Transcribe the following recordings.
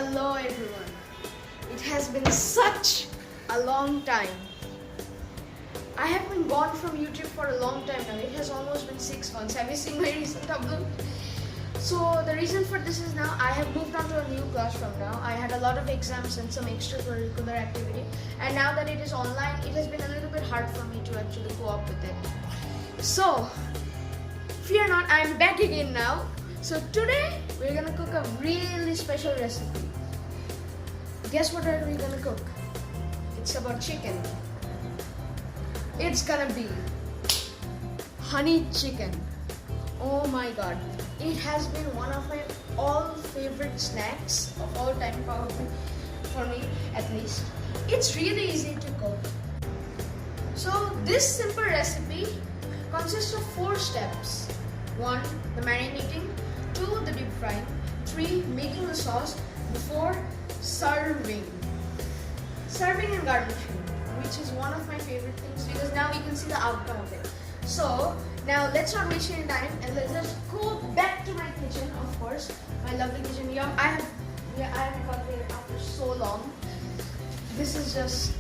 Hello everyone. It has been such a long time. I have been gone from YouTube for a long time now. It has almost been 6 months. Have you seen my recent upload? So the reason for this is now I have moved on to a new class from now. I had a lot of exams and some extracurricular activity, and now that it is online, it has been a little bit hard for me to actually co-op with it. So fear not, I am back again now. So today we're gonna cook a really special recipe. Guess what are we gonna cook? It's about chicken. It's gonna be honey chicken. Oh my god. It has been one of my all favorite snacks of all time, probably for me at least. It's really easy to cook. So this simple recipe consists of 4 steps. 1. The marinating. 2. The deep frying. 3. Making the sauce. 4. Serving. Serving and garnishing, which is one of my favorite things because now we can see the outcome of it. So now let's not waste any time and let's just go back to my kitchen, of course. My lovely kitchen. I haven't got here after so long. This is just,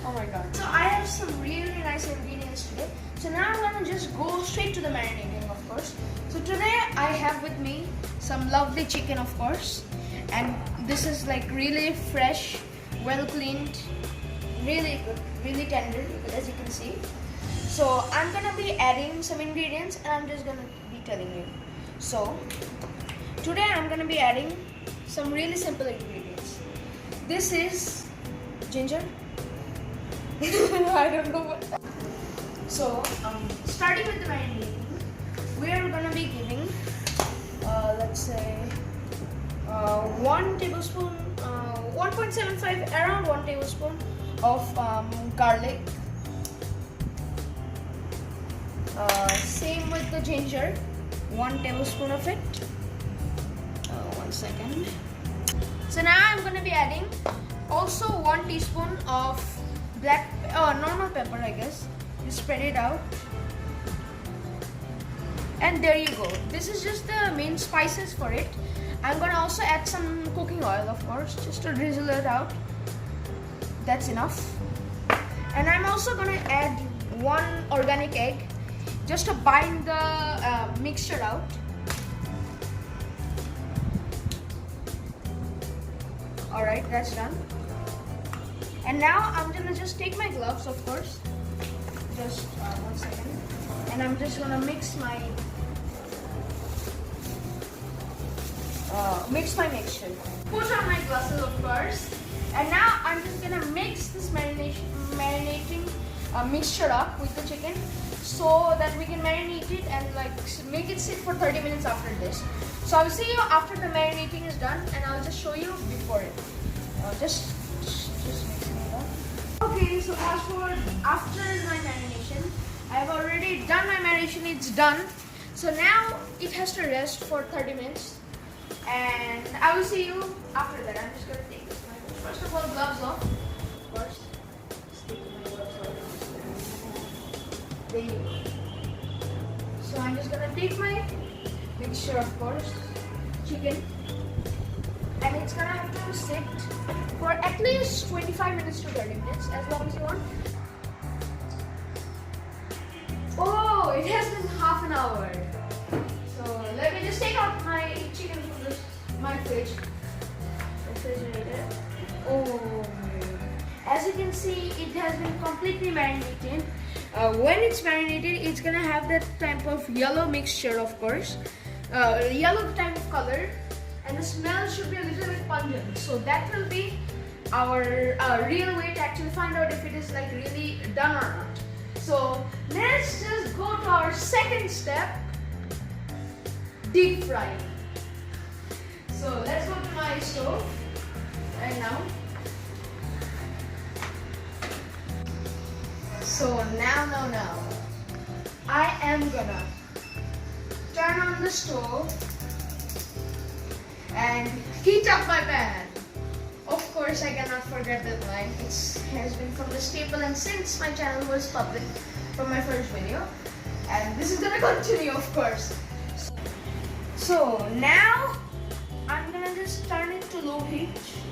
oh my god. So I have some really nice ingredients today. So now I'm gonna just go straight to the marinating, of course. So today I have with me some lovely chicken, of course, and this is like really fresh, well cleaned, really good, really tender, as you can see. So I'm gonna be adding some ingredients and I'm just gonna be telling you. So today I'm gonna be adding some really simple ingredients. This is ginger. I don't know what. So starting with the marinating, we are gonna be giving let's say 1 tablespoon, 1.75, around 1 tablespoon of garlic. Same with the ginger, 1 tablespoon of it. 1 second. So now I'm going to be adding also 1 teaspoon of normal pepper, I guess. You spread it out. And there you go. This is just the main spices for it. I'm going to also add some cooking oil, of course, just to drizzle it out. That's enough. And I'm also going to add 1 organic egg, just to bind the mixture out. Alright, that's done. And now I'm gonna just take my gloves, of course. Just 1 second. And I'm just gonna mix my mixture. Put on my glasses, of course. And now I'm just gonna mix this marinating mixture up with the chicken, so that we can marinate it and like make it sit for 30 minutes after this. So I'll see you after the marinating is done, and I'll just show you before it. Just mixing it up. Okay, so fast forward after my marination. I've already done my marination. It's done. So now it has to rest for 30 minutes, and I will see you after that. I'm just gonna take this. First of all, gloves off. Of course. There you go. So I'm just gonna take my mixture, of course, chicken, and it's gonna have to sit for at least 25 minutes to 30 minutes, as long as you want. Oh, it has been half an hour. So let me just take out my chicken from my refrigerator. Oh, as you can see, it has been completely marinated. When it's marinated, it's gonna have that type of yellow mixture, of course, yellow type of color, and the smell should be a little bit pungent. So that will be our real way to actually find out if it is like really done or not. So let's just go to our second step, deep frying. So let's go to my stove right now. So now, I am gonna turn on the stove and heat up my pan. Of course, I cannot forget that line. It has been from the staple and since my channel was public from my first video. And this is gonna continue, of course. So now I'm gonna just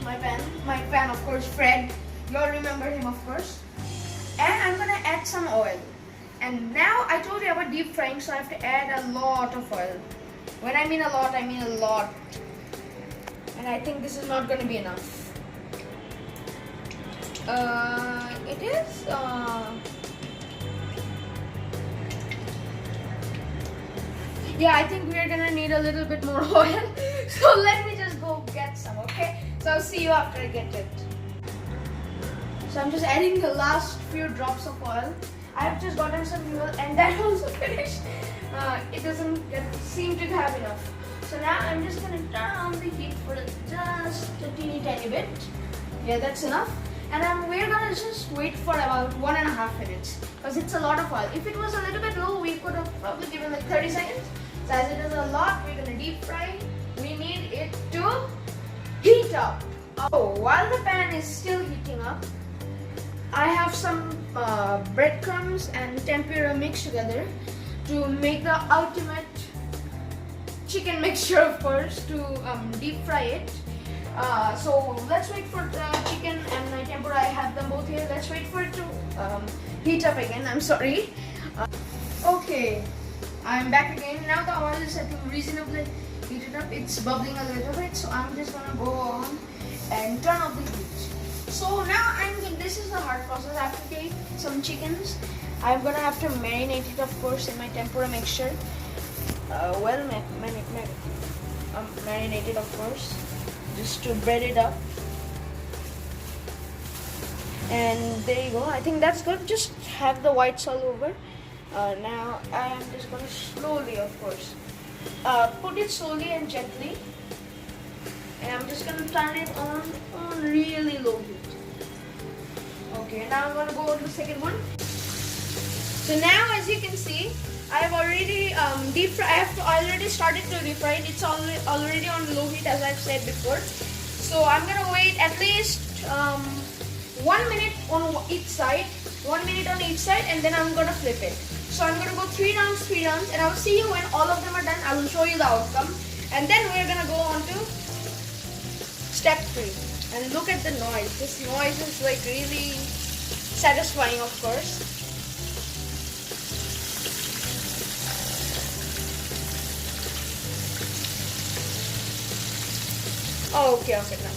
my pan of course, Fred. You all remember him of course. And I'm gonna add some oil. And now I told you about deep frying, so I have to add a lot of oil. When I mean a lot, I mean a lot. And I think this is not gonna be enough. It is. Yeah, I think we're gonna need a little bit more oil. So let me just go get some, okay? So I'll see you after I get it. So I'm just adding the last few drops of oil. I have just gotten some fuel and that also finished. It doesn't seem to have enough. So now I'm just gonna turn on the heat for just a teeny tiny bit. Yeah, that's enough. And we're gonna just wait for about 1.5 minutes because it's a lot of oil. If it was a little bit low, we could have probably given like 30 seconds. So as it is a lot, we're gonna deep fry. We need it to heat up. Oh, while the pan is still heating up, I have some breadcrumbs and tempura mixed together to make the ultimate chicken mixture, of course, to deep fry it. So let's wait for the chicken and my tempura. I have them both here. Let's wait for it to heat up again. I'm sorry. Okay, I'm back again. Now the oil is, I think, reasonably heated up. It's bubbling a little bit, so I'm just gonna go on and turn off the heat. So now this is the hard process. I have to take some chickens. I'm gonna have to marinate it, of course, in my tempura mixture. Marinated, of course, just to bread it up. And there you go. I think that's good. Just have the whites all over. Now I am just gonna slowly, of course, put it slowly and gently. And I'm just gonna turn it on really low heat. Okay, now I'm gonna go on to the second one. So now, as you can see, I have already deep fry. I have already started to deep fry it. It's already on low heat, as I've said before. So I'm gonna wait at least 1 minute on each side. 1 minute on each side, and then I'm gonna flip it. So I'm gonna go 3 rounds, and I will see you when all of them are done. I will show you the outcome, and then we're gonna go on to step 3. And look at the noise. This noise is like really satisfying, of course. Oh, okay, now.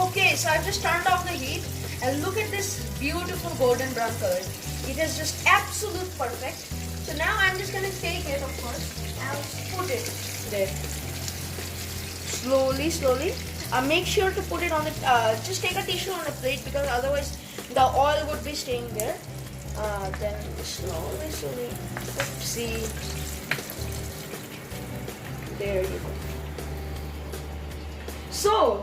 Okay, so I've just turned off the heat, and look at this beautiful golden brown color. It is just absolute perfect. So now I'm just gonna take it, of course, and I'll put it there. Slowly. Make sure to put it on the. Just take a tissue on the plate because otherwise the oil would be staying there. Then slowly. Oopsie. There you go. So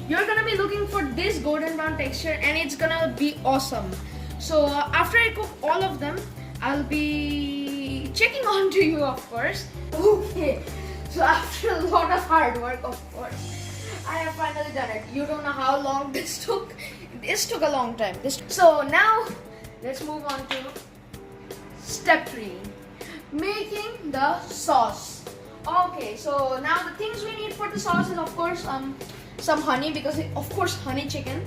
you're gonna be looking for this golden brown texture, and it's gonna be awesome. So after I cook all of them, I'll be checking on to you, of course. Okay. So after a lot of hard work, of course, I have finally done it. You don't know how long this took. This took a long time. So now let's move on to step 3, making the sauce. Okay, so now the things we need for the sauce is, of course, some honey, because of course honey chicken.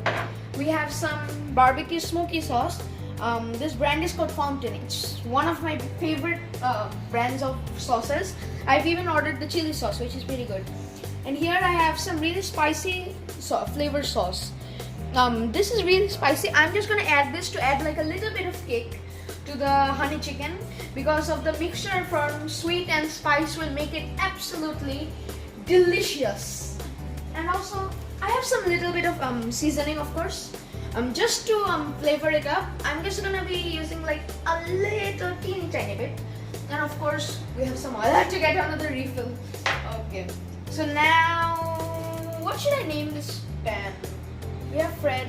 We have some barbecue smoky sauce. This brand is called Fountain. It's one of my favorite brands of sauces. I've even ordered the chili sauce, which is pretty good. And here I have some really spicy flavor sauce. This is really spicy. I'm just gonna add this to add like a little bit of kick to the honey chicken, because of the mixture from sweet and spice will make it absolutely delicious. And also I have some little bit of seasoning, of course. Just to flavor it up, I'm just gonna be using like a little teeny tiny bit. And of course, we have some oil. I have to get another refill. Okay. So now, what should I name this pan? We have Fred,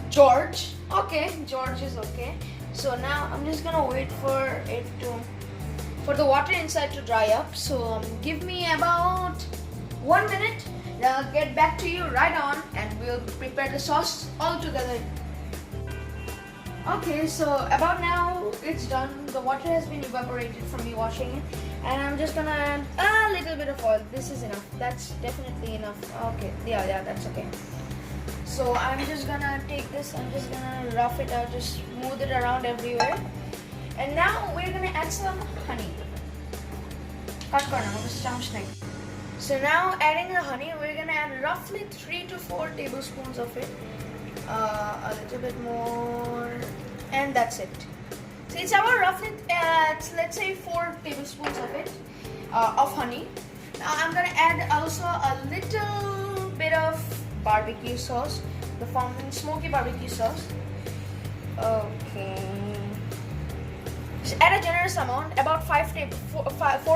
George. Okay, George is okay. So now I'm just gonna wait for the water inside to dry up. So give me about 1 minute. Then I'll get back to you right on, and we'll prepare the sauce all together. Okay, so about now it's done. The water has been evaporated from me washing it, and I'm just gonna add a little bit of oil. This is enough. That's definitely enough. Okay, yeah, that's okay. So I'm just gonna take this. I'm just gonna rough it out, just smooth it around everywhere. And now we're gonna add some honey. So now adding the honey, we're gonna add roughly 3 to 4 tablespoons of it. A little bit more, and that's it. So it's about roughly, let's say 4 tablespoons of it, of honey. Now I'm gonna add also a little bit of barbecue sauce, the fountain smoky barbecue sauce. Okay. Just add a generous amount, about 4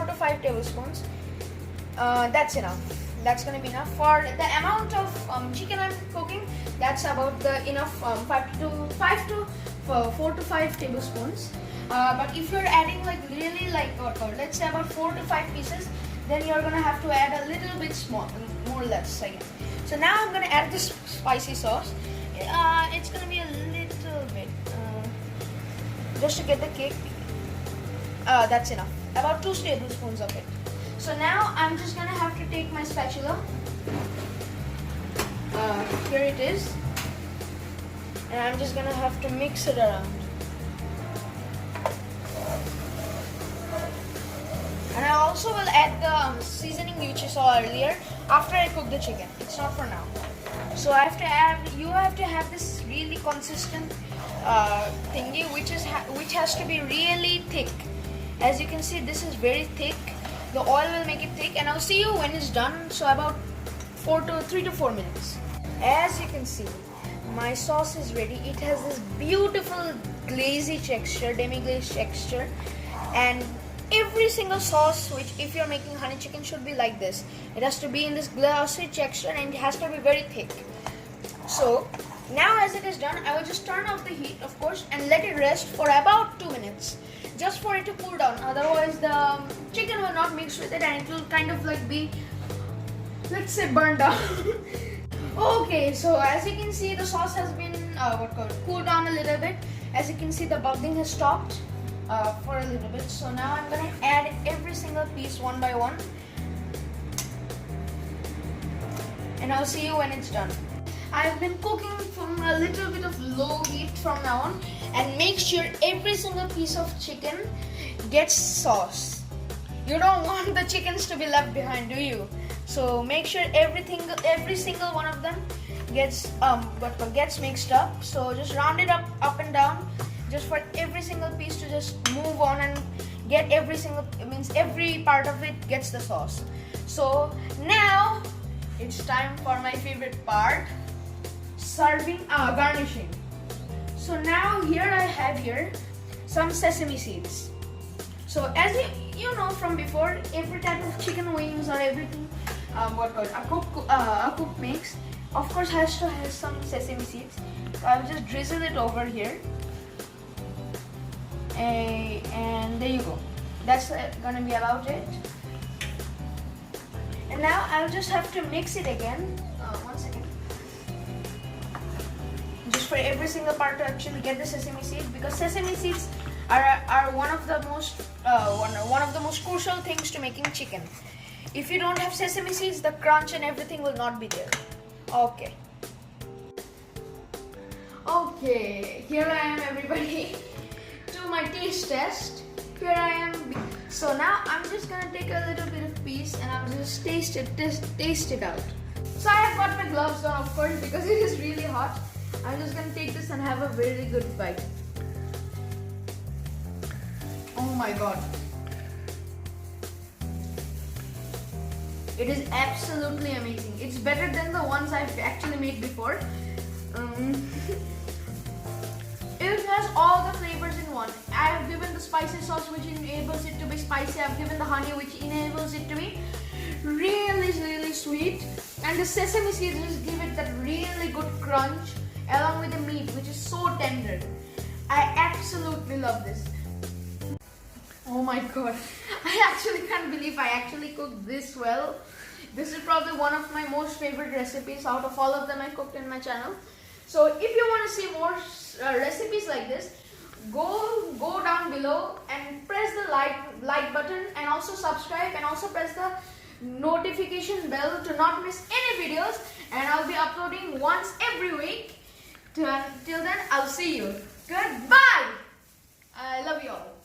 to 5 tablespoons. That's enough. That's gonna be enough for the amount of chicken I'm cooking. That's about the enough 4 to 5 tablespoons. But if you're adding like really like let's say about 4 to 5 pieces, then you're gonna have to add a little bit more or less again. So now I'm gonna add this spicy sauce. It's gonna be a little bit just to get the kick. That's enough. About 2 tablespoons of it. So now I'm just gonna have to take my spatula. Here it is, and I'm just gonna have to mix it around. And I also will add the seasoning which you saw earlier after I cook the chicken. It's not for now. So I have to add. You have to have this really consistent thingy, which has to be really thick. As you can see, this is very thick. The oil will make it thick, and I'll see you when it's done. So about 3 to 4 minutes. As you can see, my sauce is ready. It has this beautiful glazy texture, demi-glazed texture, and every single sauce, which if you're making honey chicken, should be like this. It has to be in this glassy texture, and it has to be very thick. So now as it is done, I will just turn off the heat, of course, and let it rest for about 2 minutes, just for it to cool down. Otherwise the chicken will not mix with it, and it will kind of like be, let's say, burned down. Okay, so as you can see, the sauce has been cooled down a little bit. As you can see, the bubbling has stopped for a little bit. So now I'm gonna add every single piece one by one, and I'll see you when it's done. I've been cooking from a little bit of low heat from now on, and make sure every single piece of chicken gets sauce. You don't want the chickens to be left behind, do you? So make sure every single one of them gets mixed up. So just round it up and down, just for every single piece to just move on and get every part of it gets the sauce. So now it's time for my favorite part, garnishing. So now here I have some sesame seeds. So as you know from before, every type of chicken wings or everything a cook makes, of course, has to have some sesame seeds. So I'll just drizzle it over here, and there you go. That's gonna be about it. And now I'll just have to mix it again. 1 second. Just for every single part to actually get the sesame seeds, because sesame seeds are one of the most crucial things to making chicken. If you don't have sesame seeds, the crunch and everything will not be there. Okay, here I am, everybody, to my taste test. Here I am. So now I'm just gonna take a little bit of piece, and I'll just taste it out. So I have got my gloves on, of course, because it is really hot. I'm just gonna take this and have a very good bite. Oh my god. It is absolutely amazing. It's better than the ones I've actually made before. It has all the flavors in one. I have given the spicy sauce, which enables it to be spicy. I've given the honey, which enables it to be really sweet. And the sesame seeds just give it that really good crunch, along with the meat, which is so tender. I absolutely love this. Oh my god, I actually can't believe I actually cooked this well. This is probably one of my most favorite recipes out of all of them I cooked in my channel. So if you want to see more recipes like this, go down below and press the like button, and also subscribe, and also press the notification bell to not miss any videos. And I'll be uploading once every week. Till then, I'll see you. Goodbye. I love you all.